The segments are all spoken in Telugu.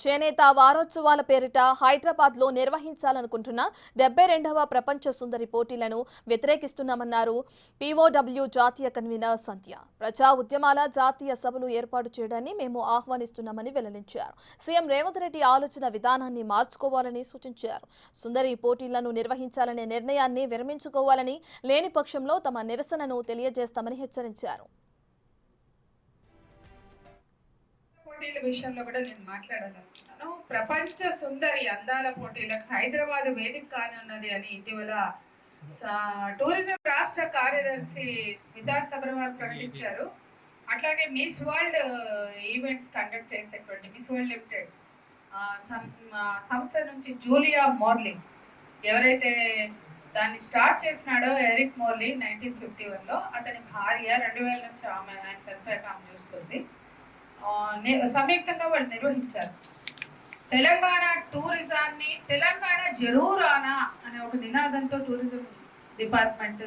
చేనేత వారోత్సవాల పేరిట హైదరాబాద్ లో నిర్వహించాలనుకుంటున్న 72వ ప్రపంచ సుందరి పోటీలను వ్యతిరేకిస్తున్నామన్నారు పీఓడబ్ల్యూ జాతీయ కన్వీనర్ సంధ్య. ప్రజా ఉద్యమాల జాతీయ సభలు ఏర్పాటు చేయడాన్ని మేము ఆహ్వానిస్తున్నామని వెల్లడించారు. సీఎం రేవంత్ రెడ్డి ఆలోచన విధానాన్ని మార్చుకోవాలని సూచించారు. సుందరి పోటీలను నిర్వహించాలనే నిర్ణయాన్ని విరమించుకోవాలని, లేని పక్షంలో తమ నిరసనను తెలియజేస్తామని హెచ్చరించారు. పోటీల విషయంలో కూడా నేను మాట్లాడాలనుకున్నాను. ప్రపంచ సుందరి అందాల పోటీలకు హైదరాబాద్ వేదిక కానున్నది అని ఇటీవల టూరిజం రాష్ట్ర కార్యదర్శి స్మితా సబర్వాల్ ప్రకటించారు. అట్లాగే మిస్ వరల్డ్ ఈవెంట్స్ కండక్ట్ చేసేటువంటి మిస్ వరల్డ్ లిమిటెడ్ సంస్థ నుంచి జూలియా మోర్లీ ఎవరైతే దాన్ని స్టార్ట్ చేసినాడో ఎరిక్ మోర్లీ 1951లో, అతని భార్య 2000 నుంచి ఆయన చనిపోయాక ఆమె చూస్తుంది. సంయుక్తంగా వాళ్ళు నిర్వహించారు. తెలంగాణ టూరిజాన్ని తెలంగాణ జరూర్ ఆనా అనే ఒక నినాదంతో టూరిజం డిపార్ట్మెంట్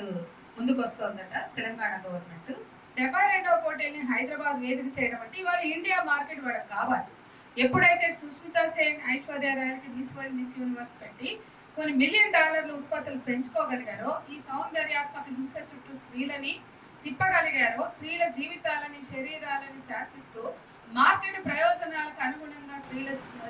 ముందుకు వస్తుందట తెలంగాణ గవర్నమెంట్. 72వ పోటీని హైదరాబాద్ వేదిక చేయడం అంటే ఇవాళ ఇండియా మార్కెట్ వాళ్ళకి కావాలి. ఎప్పుడైతే సుస్మితా సేన్, ఐశ్వర్య రాయ్కి మిస్ వరల్డ్, మిస్ యూనివర్స్ పెట్టి కొన్ని $1 మిలియన్ ఉత్పత్తులు పెంచుకోగలిగారో, ఈ సౌందర్యాత్మక హింస చుట్టూ స్త్రీలని తిప్పగలిగారో, స్త్రీల జీవితాలని శరీరాలని శాసిస్తూ మార్కెట్ ప్రయోజనాలకు అనుగుణంగా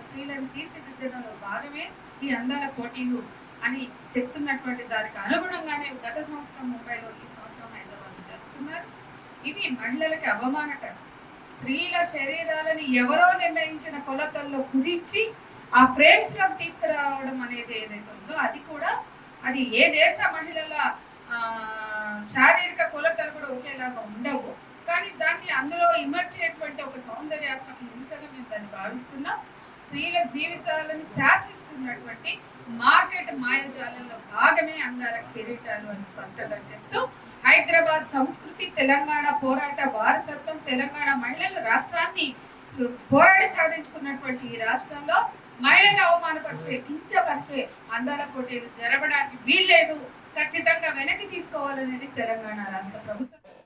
స్త్రీలను తీర్చిదిద్దడంలో భాగమే ఈ అందాల పోటీలు అని చెప్తున్నటువంటి దానికి అనుగుణంగానే గత సంవత్సరం ముంబైలో, ఈ సంవత్సరం హైదరాబాద్లో జరుపుతున్నారు. ఇవి మహిళలకి అవమానకరం. స్త్రీల శరీరాలని ఎవరో నిర్ణయించిన కొలతల్లో కుదించి ఆ ఫ్రేమ్స్ లోకి తీసుకురావడం అనేది ఏదైతే ఉందో అది ఏ దేశ మహిళల శారీరక కొలతలు కూడా ఒకేలాగా ఉండవు. కానీ దాన్ని అందులో ఇమర్చేటువంటి ఒక సౌందర్యాత్మక హింసగా మేము దాన్ని భావిస్తున్నాం. స్త్రీల జీవితాలను శాసిస్తున్నటువంటి మార్కెట్ మాయాజాలంలో భాగమే అందాల కిరీటాలు అని స్పష్టంగా చెప్తూ, హైదరాబాద్ సంస్కృతి, తెలంగాణ పోరాట వారసత్వం, తెలంగాణ మహిళలు రాష్ట్రాన్ని పోరాడి సాధించుకున్నటువంటి ఈ రాష్ట్రంలో మహిళలు అవమానపరిచే, కించపరిచే అందాల పోటీలు జరగడానికి వీల్లేదు. ఖచ్చితంగా వెనక్కి తీసుకోవాలనేది తెలంగాణ రాష్ట్ర ప్రభుత్వం.